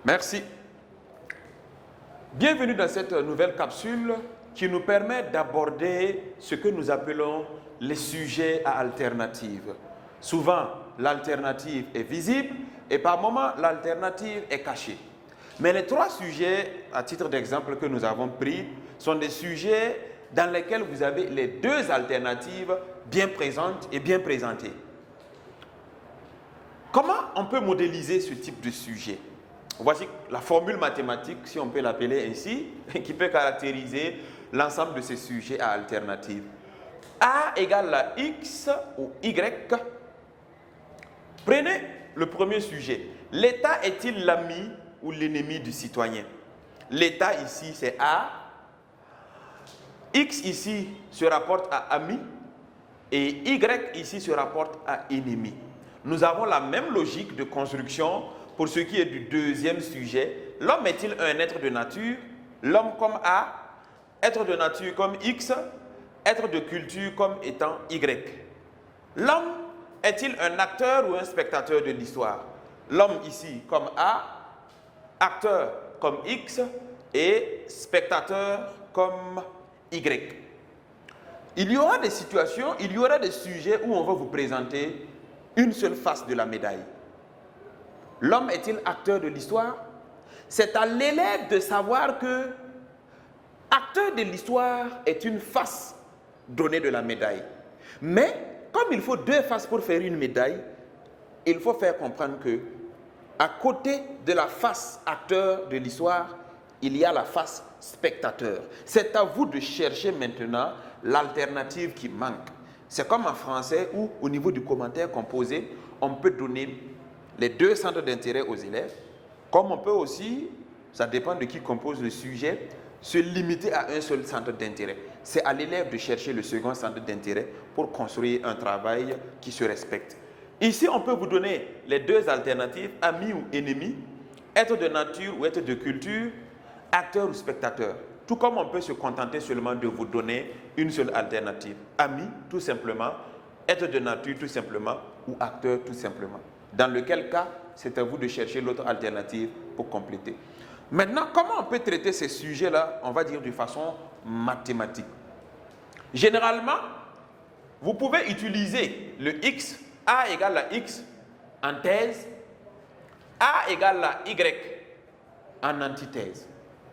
Merci. Bienvenue dans cette nouvelle capsule qui nous permet d'aborder ce que nous appelons les sujets à alternative. Souvent, l'alternative est visible et par moments, l'alternative est cachée. Mais les trois sujets, à titre d'exemple, que nous avons pris, sont des sujets dans lesquels vous avez les deux alternatives bien présentes et bien présentées. Comment on peut modéliser ce type de sujet? Voici la formule mathématique, si on peut l'appeler ainsi, qui peut caractériser l'ensemble de ces sujets à alternative. A égale à X ou Y. Prenez le premier sujet. L'État est-il l'ami ou l'ennemi du citoyen? L'État ici, c'est A. X ici se rapporte à ami et Y ici se rapporte à ennemi. Nous avons la même logique de construction pour ce qui est du deuxième sujet. L'homme est-il un être de nature? L'homme comme A, être de nature comme X, être de culture comme étant Y. L'homme est-il un acteur ou un spectateur de l'histoire? L'homme ici comme A, acteur comme X et spectateur comme Y. Il y aura des situations, il y aura des sujets où on va vous présenter une seule face de la médaille. L'homme est-il acteur de l'histoire? C'est à l'élève de savoir que acteur de l'histoire est une face donnée de la médaille. Mais comme il faut deux faces pour faire une médaille, il faut faire comprendre que à côté de la face acteur de l'histoire, il y a la face spectateur. C'est à vous de chercher maintenant l'alternative qui manque. C'est comme en français où, au niveau du commentaire composé, on peut donner les deux centres d'intérêt aux élèves, comme on peut aussi, ça dépend de qui compose le sujet, se limiter à un seul centre d'intérêt. C'est à l'élève de chercher le second centre d'intérêt pour construire un travail qui se respecte. Ici, on peut vous donner les deux alternatives, ami ou ennemi, être de nature ou être de culture, acteur ou spectateur. Tout comme on peut se contenter seulement de vous donner une seule alternative. Ami, tout simplement, être de nature, tout simplement, ou acteur, tout simplement. Dans lequel cas, c'est à vous de chercher l'autre alternative pour compléter. Maintenant, comment on peut traiter ces sujets-là, on va dire de façon mathématique? Généralement, vous pouvez utiliser le X, A égale à X en thèse, A égale à Y en antithèse.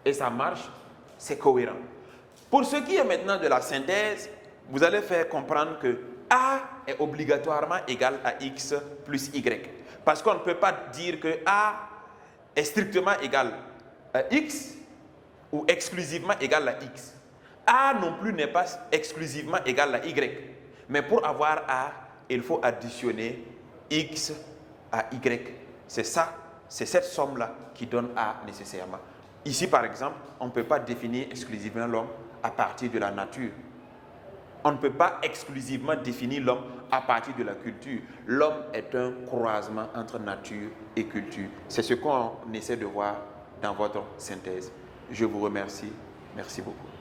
Et ça marche, c'est cohérent. Pour ce qui est maintenant de la synthèse, vous allez faire comprendre que A est obligatoirement égal à X plus Y. Parce qu'on ne peut pas dire que A est strictement égal à X ou exclusivement égal à X. A non plus n'est pas exclusivement égal à Y. Mais pour avoir A, il faut additionner X à Y. C'est ça, c'est cette somme-là qui donne A nécessairement. Ici, par exemple, on ne peut pas définir exclusivement l'homme à partir de la nature. On ne peut pas exclusivement définir l'homme à partir de la culture. L'homme est un croisement entre nature et culture. C'est ce qu'on essaie de voir dans votre synthèse. Je vous remercie. Merci beaucoup.